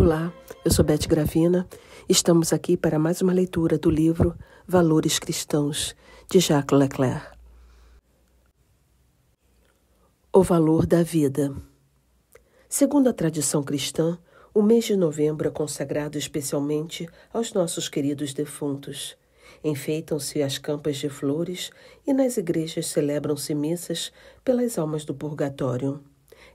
Olá, eu sou Beth Gravina. Estamos aqui para mais uma leitura do livro Valores Cristãos, de Jacques Leclerc. O valor da vida. Segundo a tradição cristã, o mês de novembro é consagrado especialmente aos nossos queridos defuntos. Enfeitam-se as campas de flores e nas igrejas celebram-se missas pelas almas do purgatório.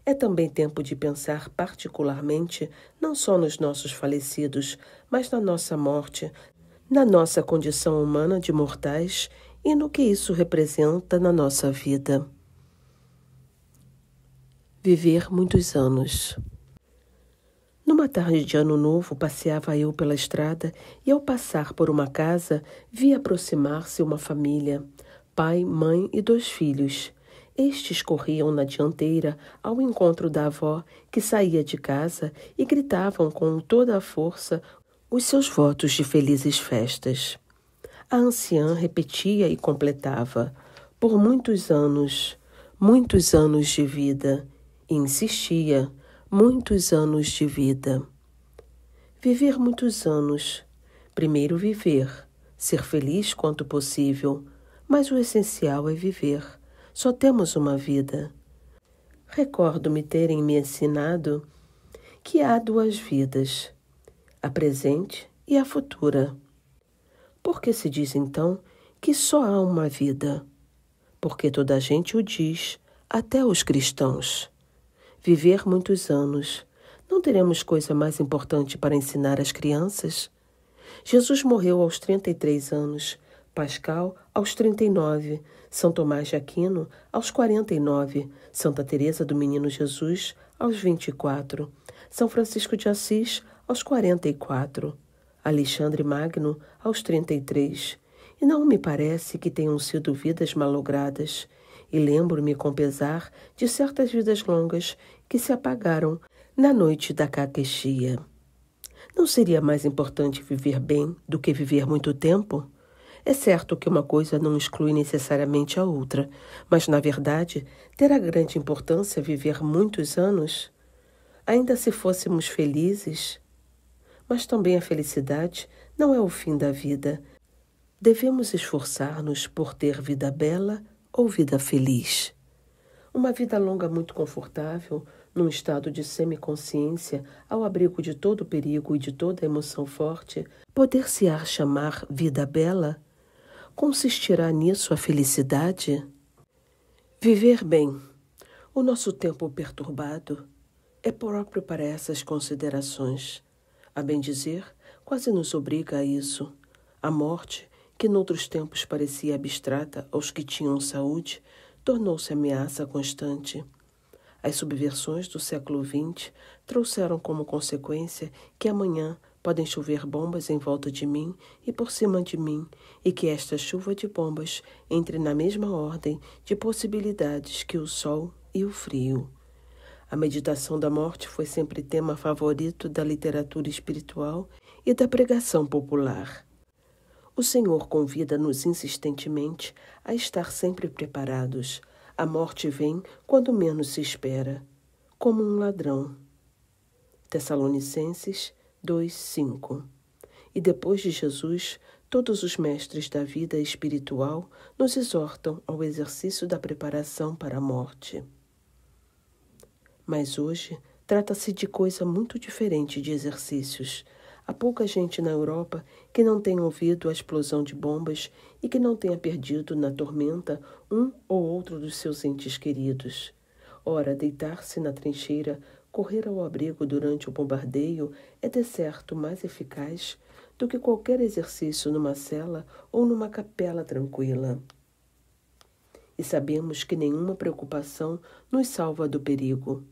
É também tempo de pensar particularmente não só nos nossos falecidos, mas na nossa morte, na nossa condição humana de mortais e no que isso representa na nossa vida. Viver muitos anos. Numa tarde de ano novo, passeava eu pela estrada e, ao passar por uma casa, vi aproximar-se uma família, pai, mãe e 2 filhos. Estes corriam na dianteira ao encontro da avó, que saía de casa, e gritavam com toda a força os seus votos de felizes festas. A anciã repetia e completava: por muitos anos de vida, e insistia: muitos anos de vida. Viver muitos anos. Primeiro viver, ser feliz quanto possível, mas o essencial é viver. Só temos uma vida. Recordo-me terem me ensinado que há 2 vidas, a presente e a futura. Por que se diz então que só há uma vida? Porque toda a gente o diz, até os cristãos. Viver muitos anos. Não teremos coisa mais importante para ensinar às crianças? Jesus morreu aos 33 anos, Pascal aos 39, São Tomás de Aquino aos 49, Santa Teresa do Menino Jesus aos 24, São Francisco de Assis aos 44, Alexandre Magno aos 33. E não me parece que tenham sido vidas malogradas. E lembro-me com pesar de certas vidas longas que se apagaram na noite da caquexia. Não seria mais importante viver bem do que viver muito tempo? É certo que uma coisa não exclui necessariamente a outra, mas, na verdade, terá grande importância viver muitos anos? Ainda se fôssemos felizes? Mas também a felicidade não é o fim da vida. Devemos esforçar-nos por ter vida bela ou vida feliz. Uma vida longa muito confortável, num estado de semiconsciência, ao abrigo de todo perigo e de toda emoção forte, poder-se-á chamar vida bela? Consistirá nisso a felicidade? Viver bem. O nosso tempo perturbado é próprio para essas considerações. A bem dizer, quase nos obriga a isso. A morte, que noutros tempos parecia abstrata aos que tinham saúde, tornou-se ameaça constante. As subversões do século XX trouxeram como consequência que amanhã podem chover bombas em volta de mim e por cima de mim, e que esta chuva de bombas entre na mesma ordem de possibilidades que o sol e o frio. A meditação da morte foi sempre tema favorito da literatura espiritual e da pregação popular. O Senhor convida-nos insistentemente a estar sempre preparados. A morte vem quando menos se espera, como um ladrão. Tessalonicenses 2:5. E depois de Jesus, todos os mestres da vida espiritual nos exortam ao exercício da preparação para a morte. Mas hoje trata-se de coisa muito diferente de exercícios. Há pouca gente na Europa que não tenha ouvido a explosão de bombas e que não tenha perdido na tormenta um ou outro dos seus entes queridos. Ora, deitar-se na trincheira, correr ao abrigo durante o bombardeio é de certo mais eficaz do que qualquer exercício numa cela ou numa capela tranquila. E sabemos que nenhuma preocupação nos salva do perigo.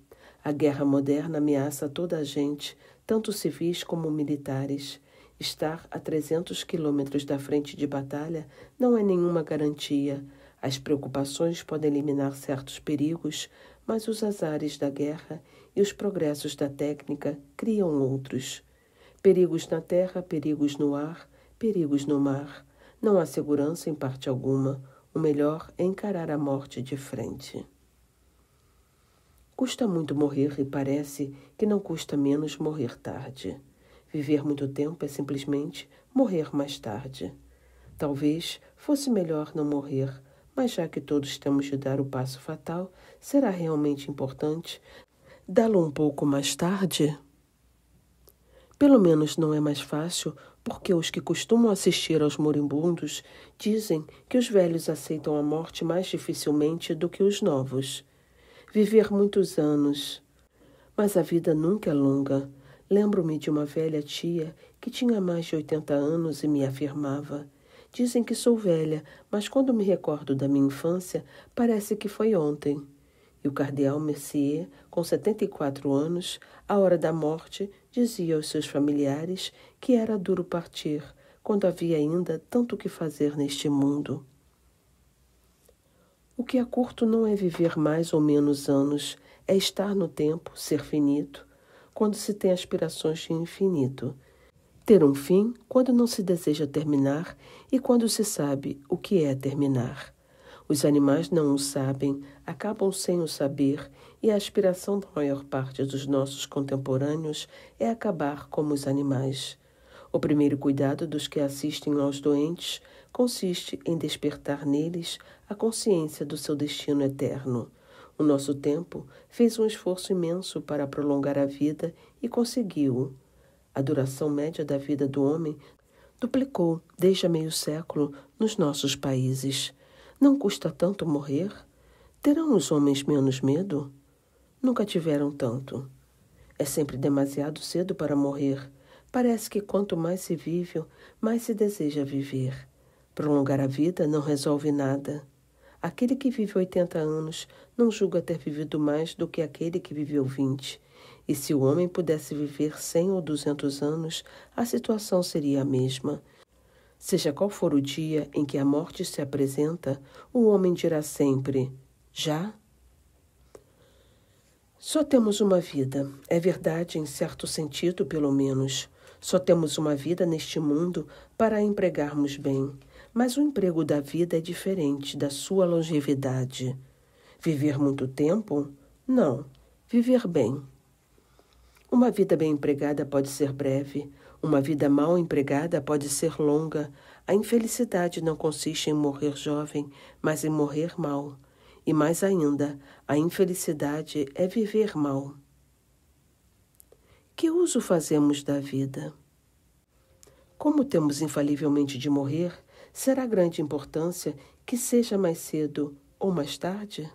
A guerra moderna ameaça toda a gente, tanto civis como militares. Estar a 300 quilômetros da frente de batalha não é nenhuma garantia. As preocupações podem eliminar certos perigos, mas os azares da guerra e os progressos da técnica criam outros. Perigos na terra, perigos no ar, perigos no mar. Não há segurança em parte alguma. O melhor é encarar a morte de frente. Custa muito morrer e parece que não custa menos morrer tarde. Viver muito tempo é simplesmente morrer mais tarde. Talvez fosse melhor não morrer, mas já que todos temos de dar o passo fatal, será realmente importante dá-lo um pouco mais tarde? Pelo menos não é mais fácil, porque os que costumam assistir aos moribundos dizem que os velhos aceitam a morte mais dificilmente do que os novos. Viver muitos anos. Mas a vida nunca é longa. Lembro-me de uma velha tia que tinha mais de 80 anos e me afirmava: dizem que sou velha, mas quando me recordo da minha infância, parece que foi ontem. E o cardeal Mercier, com 74 anos, à hora da morte, dizia aos seus familiares que era duro partir, quando havia ainda tanto que fazer neste mundo. O que é curto não é viver mais ou menos anos, é estar no tempo, ser finito, quando se tem aspirações de infinito. Ter um fim quando não se deseja terminar e quando se sabe o que é terminar. Os animais não o sabem, acabam sem o saber, e a aspiração da maior parte dos nossos contemporâneos é acabar como os animais. O primeiro cuidado dos que assistem aos doentes consiste em despertar neles a consciência do seu destino eterno. O nosso tempo fez um esforço imenso para prolongar a vida e conseguiu-o. A duração média da vida do homem duplicou desde há meio século nos nossos países. Não custa tanto morrer? Terão os homens menos medo? Nunca tiveram tanto. É sempre demasiado cedo para morrer. Parece que quanto mais se vive, mais se deseja viver. Prolongar a vida não resolve nada. Aquele que vive 80 anos não julga ter vivido mais do que aquele que viveu 20. E se o homem pudesse viver 100 ou 200 anos, a situação seria a mesma. Seja qual for o dia em que a morte se apresenta, o homem dirá sempre: já? Só temos uma vida. É verdade, em certo sentido, pelo menos. Só temos uma vida neste mundo para a empregarmos bem. Mas o emprego da vida é diferente da sua longevidade. Viver muito tempo? Não. Viver bem. Uma vida bem empregada pode ser breve. Uma vida mal empregada pode ser longa. A infelicidade não consiste em morrer jovem, mas em morrer mal. E mais ainda, a infelicidade é viver mal. Que uso fazemos da vida? Como temos infalivelmente de morrer, será grande importância que seja mais cedo ou mais tarde?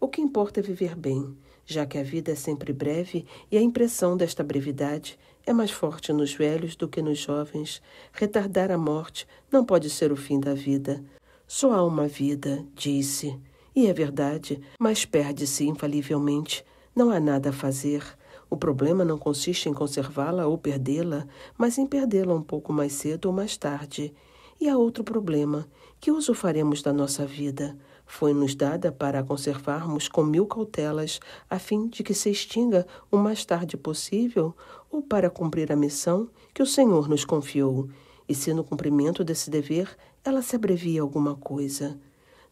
O que importa é viver bem, já que a vida é sempre breve e a impressão desta brevidade é mais forte nos velhos do que nos jovens. Retardar a morte não pode ser o fim da vida. Só há uma vida, disse. E é verdade, mas perde-se infalivelmente. Não há nada a fazer. O problema não consiste em conservá-la ou perdê-la, mas em perdê-la um pouco mais cedo ou mais tarde. E há outro problema. Que uso faremos da nossa vida? Foi-nos dada para a conservarmos com 1000 cautelas, a fim de que se extinga o mais tarde possível, ou para cumprir a missão que o Senhor nos confiou? E se no cumprimento desse dever ela se abrevia alguma coisa?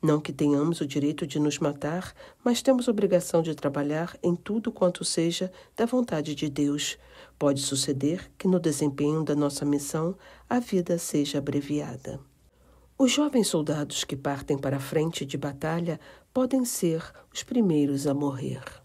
Não que tenhamos o direito de nos matar, mas temos obrigação de trabalhar em tudo quanto seja da vontade de Deus. Pode suceder que no desempenho da nossa missão a vida seja abreviada. Os jovens soldados que partem para a frente de batalha podem ser os primeiros a morrer.